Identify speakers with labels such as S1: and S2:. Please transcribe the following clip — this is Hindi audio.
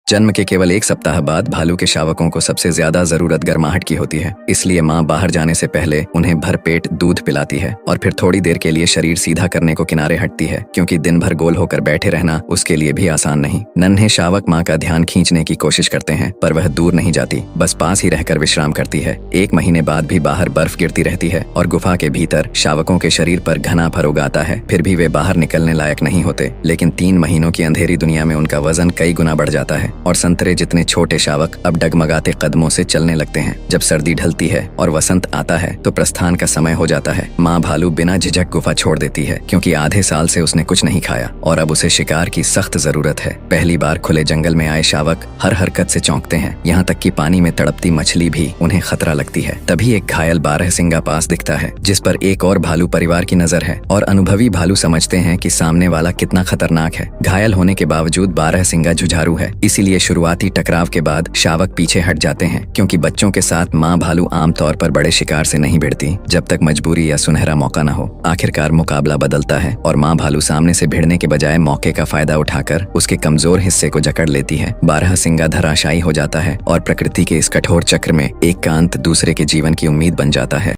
S1: जन्म के केवल एक सप्ताह बाद भालू के शावकों को सबसे ज्यादा जरूरत गर्माहट की होती है। इसलिए माँ बाहर जाने से पहले उन्हें भरपेट दूध पिलाती है और फिर थोड़ी देर के लिए शरीर सीधा करने को किनारे हटती है, क्योंकि दिन भर गोल होकर बैठे रहना उसके लिए भी आसान नहीं। नन्हे शावक माँ का ध्यान खींचने की कोशिश करते हैं, पर वह दूर नहीं जाती, बस पास ही रहकर विश्राम करती है। 1 महीने बाद भी बाहर बर्फ गिरती रहती है और गुफा के भीतर शावकों के शरीर पर घना फरोग आता है। फिर भी वे बाहर निकलने लायक नहीं होते, लेकिन 3 महीनों की अंधेरी दुनिया में उनका वजन कई गुना बढ़ जाता है और संतरे जितने छोटे शावक अब डगमगाते कदमों से चलने लगते हैं। जब सर्दी ढलती है और वसंत आता है तो प्रस्थान का समय हो जाता है। माँ भालू बिना झिझक गुफा छोड़ देती है, क्योंकि आधे साल से उसने कुछ नहीं खाया और अब उसे शिकार की सख्त जरूरत है। पहली बार खुले जंगल में आए शावक हर हरकत से चौंकते हैं, यहाँ तक कि पानी में तड़पती मछली भी उन्हें खतरा लगती है। तभी एक घायल बारहसिंगा पास दिखता है, जिस पर एक और भालू परिवार की नजर है और अनुभवी भालू समझते हैं कि सामने वाला कितना खतरनाक है। घायल होने के बावजूद बारहसिंगा जुझारू है, इसीलिए शुरुआती टकराव के बाद शावक पीछे हट जाते हैं, क्योंकि बच्चों के साथ माँ भालू आमतौर पर बड़े शिकार से नहीं भिड़ती जब तक मजबूरी या सुनहरा मौका न हो। आखिरकार मुकाबला बदलता है और माँ भालू सामने से भिड़ने के बजाय मौके का फायदा उठाकर उसके कमजोर हिस्से को जकड़ लेती है। बारहसिंगा धराशायी हो जाता है और प्रकृति के इस कठोर चक्र में एक का अंत दूसरे के जीवन की उम्मीद बन जाता है।